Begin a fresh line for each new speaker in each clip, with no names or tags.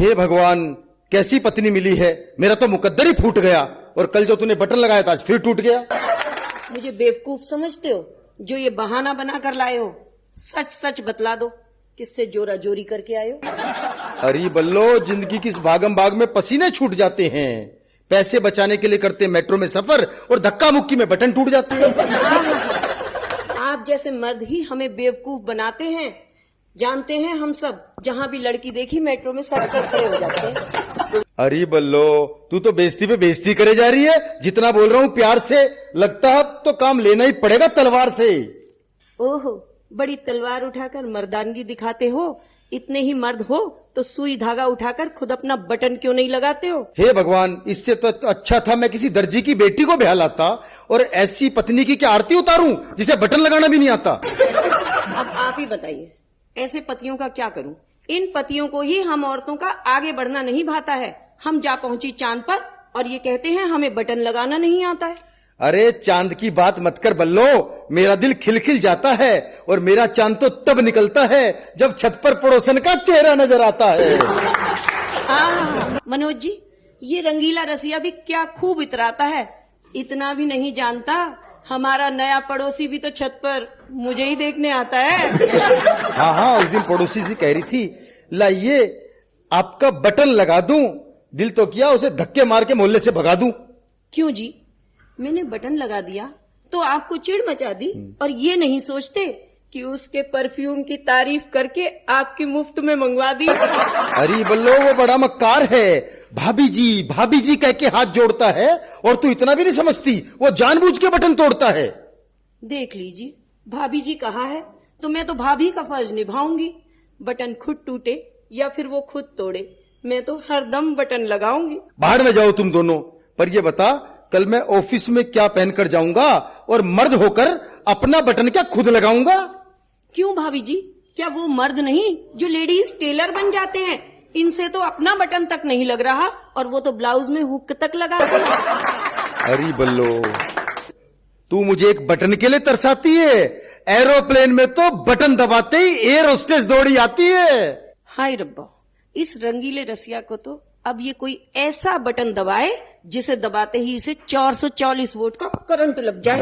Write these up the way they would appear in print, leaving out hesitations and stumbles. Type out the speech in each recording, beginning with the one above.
हे भगवान, कैसी पत्नी मिली है। मेरा तो मुकद्दर ही फूट गया, और कल जो तूने बटन लगाया था आज फिर टूट गया।
मुझे बेवकूफ समझते हो जो ये बहाना बना कर लाए हो? सच सच बतला दो, किससे जोरा जोरी करके आए हो?
अरे बल्लो, जिंदगी की इस भागम भाग में पसीने छूट जाते हैं। पैसे बचाने के लिए करते मेट्रो में सफर, और धक्का मुक्की में बटन टूट जाते हैं।
आप जैसे मर्द ही हमें बेवकूफ बनाते हैं। जानते हैं हम सब, जहाँ भी लड़की देखी मेट्रो में सर कर खड़े हो जाते हैं।
अरे बल्लो, तू तो बेइज्जती पे बेइज्जती करे जा रही है। जितना बोल रहा हूँ प्यार से, लगता है अब तो काम लेना ही पड़ेगा तलवार से।
ओहो, बड़ी तलवार उठाकर मर्दानगी दिखाते हो। इतने ही मर्द हो तो सुई धागा उठाकर खुद अपना बटन क्यों नहीं लगाते हो?
हे भगवान, इससे तो अच्छा था मैं किसी दर्जी की बेटी को ब्याह लाता, और ऐसी पत्नी की क्या आरती उतारूं जिसे बटन लगाना भी नहीं आता।
अब आप ही बताइए, ऐसे पतियों का क्या करूं? इन पतियों को ही हम औरतों का आगे बढ़ना नहीं भाता है। हम जा पहुंची चांद पर और ये कहते हैं हमें बटन लगाना नहीं आता है।
अरे चांद की बात मत कर बल्लो, मेरा दिल खिलखिल जाता है, और मेरा चांद तो तब निकलता है जब छत पर पड़ोसन का चेहरा नजर आता है।
मनोज जी, ये रंगीला रसिया भी क्या खूब इतराता है। इतना भी नहीं जानता, हमारा नया पड़ोसी भी तो छत पर मुझे ही देखने आता है।
हाँ, उस दिन पड़ोसी से कह रही थी, लाइए आपका बटन लगा दूं। दिल तो किया उसे धक्के मार के मोहल्ले से भगा दूं।
क्यों जी? मैंने बटन लगा दिया तो आपको चिढ़ मचा दी, और ये नहीं सोचते कि उसके परफ्यूम की तारीफ करके आपकी मुफ्त में मंगवा दी।
अरे बल्लो, वो बड़ा मक्कार है। भाभी जी कह के हाथ जोड़ता है, और तू इतना भी नहीं समझती, वो जानबूझ के बटन तोड़ता है।
देख लीजिए, भाभी जी कहा है तो मैं तो भाभी का फर्ज निभाऊंगी। बटन खुद टूटे या फिर वो खुद तोड़े, मैं तो हरदम बटन लगाऊंगी।
बाहर में जाओ तुम दोनों। पर ये बता, कल मैं ऑफिस में क्या पहनकर जाऊंगा, और मर्द होकर अपना बटन क्या खुद लगाऊंगा?
क्यों भाभी जी, क्या वो मर्द नहीं जो लेडीज टेलर बन जाते हैं? इनसे तो अपना बटन तक नहीं लग रहा, और वो तो ब्लाउज में हुक तक लगाते हैं।
अरे बल्लो, तू मुझे एक बटन के लिए तरसाती है। एरोप्लेन में तो बटन दबाते ही एयर होस्टेस दौड़ी आती है।
हाय रब्बा, इस रंगीले रसिया को तो अब ये कोई ऐसा बटन दबाए जिसे दबाते ही इसे 440 वोल्ट का करंट लग जाए।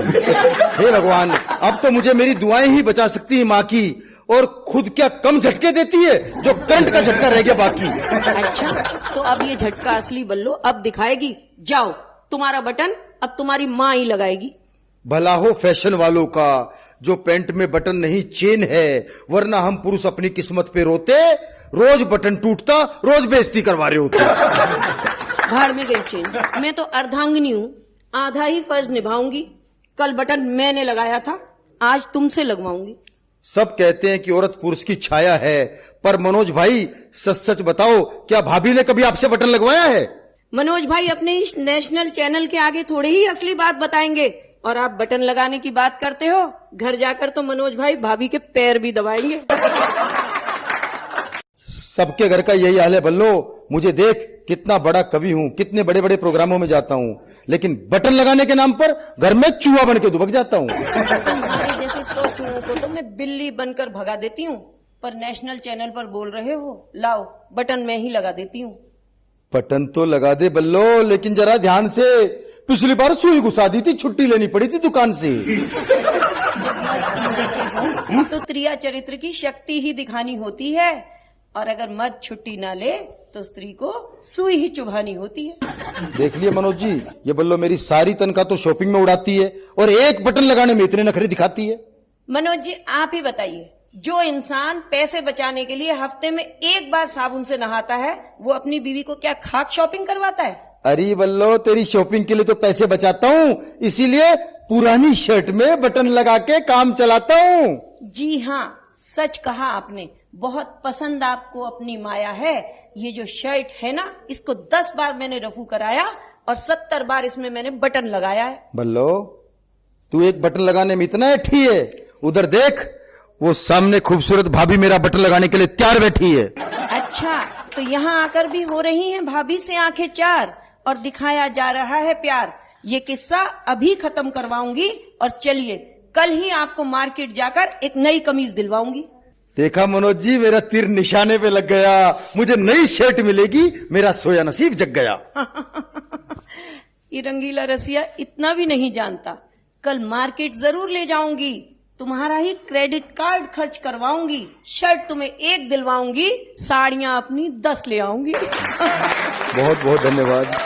हे भगवान, अब तो मुझे मेरी दुआएं ही बचा सकती है माँ की, और खुद क्या कम झटके देती है जो करंट का झटका रह गया बाकी।
अच्छा, तो अब ये झटका असली बल्लो अब दिखाएगी। जाओ, तुम्हारा बटन अब तुम्हारी माँ ही लगाएगी।
भला हो फैशन वालों का, जो पैंट में बटन नहीं चेन है, वरना हम पुरुष अपनी किस्मत पे रोते। रोज बटन टूटता, रोज बेइज्जती करवा रहे होते।
भाड़ में गई चेन, मैं तो अर्धांगिनी हूँ, आधा ही फर्ज निभाऊंगी। कल बटन मैंने लगाया था, आज तुमसे लगवाऊंगी।
सब कहते हैं कि औरत पुरुष की छाया है, पर मनोज भाई सच सच बताओ, क्या भाभी ने कभी आपसे बटन लगवाया है?
मनोज भाई अपने इस नेशनल चैनल के आगे थोड़े ही असली बात बताएंगे, और आप बटन लगाने की बात करते हो। घर जाकर तो मनोज भाई भाभी के पैर भी दबाएंगे।
सबके घर का यही हाल है बल्लो। मुझे देख, कितना बड़ा कवि हूँ, कितने बड़े बड़े प्रोग्रामों में जाता हूँ, लेकिन बटन लगाने के नाम पर घर में चूहा बन के दुबक जाता हूँ।
तुम्हारे जैसे 100 चूहों को तो मैं बिल्ली बनकर भगा देती हूँ, पर नेशनल चैनल पर बोल रहे हो, लाओ बटन मैं ही लगा देती हूँ।
बटन तो लगा दे बल्लो, लेकिन जरा ध्यान से। पिछली बार सुई घुसा दी थी, छुट्टी लेनी पड़ी थी दुकान से।
जब मर्द जैसे हो तो त्रिया चरित्र की शक्ति ही दिखानी होती है, और अगर मर्द छुट्टी ना ले तो स्त्री को सुई ही चुभानी होती है।
देख लिए मनोज जी, ये बल्लो मेरी सारी तनख्वाह तो शॉपिंग में उड़ाती है, और एक बटन लगाने में इतने नखरे दिखाती है।
मनोज जी, आप ही बताइए, जो इंसान पैसे बचाने के लिए हफ्ते में एक बार साबुन से नहाता है, वो अपनी बीवी को क्या खाक शॉपिंग करवाता है?
अरे बल्लो, तेरी शॉपिंग के लिए तो पैसे बचाता हूँ, इसीलिए पुरानी शर्ट में बटन लगा के काम चलाता हूँ।
जी हाँ, सच कहा आपने। बहुत पसंद आपको अपनी माया है। ये जो शर्ट है ना, इसको 10 बार मैंने रफू कराया, और 70 बार इसमें मैंने बटन लगाया है।
बल्लो, तू एक बटन लगाने में इतना ऐठी है? उधर देख, वो सामने खूबसूरत भाभी मेरा बटन लगाने के लिए तैयार बैठी है।
अच्छा, तो यहाँ आकर भी हो रही हैं भाभी से आंखें चार, और दिखाया जा रहा है प्यार। ये किस्सा अभी खत्म करवाऊंगी, और चलिए कल ही आपको मार्केट जाकर एक नई कमीज दिलवाऊंगी।
देखा मनोज जी, मेरा तीर निशाने पे लग गया। मुझे नई शर्ट मिलेगी, मेरा सोया नसीब जग गया।
ये रंगीला रसिया इतना भी नहीं जानता। कल मार्केट जरूर ले जाऊंगी, तुम्हारा ही क्रेडिट कार्ड खर्च करवाऊंगी, शर्ट तुम्हें 1 दिलवाऊंगी, साड़ियां अपनी 10 ले आऊंगी।
बहुत बहुत धन्यवाद।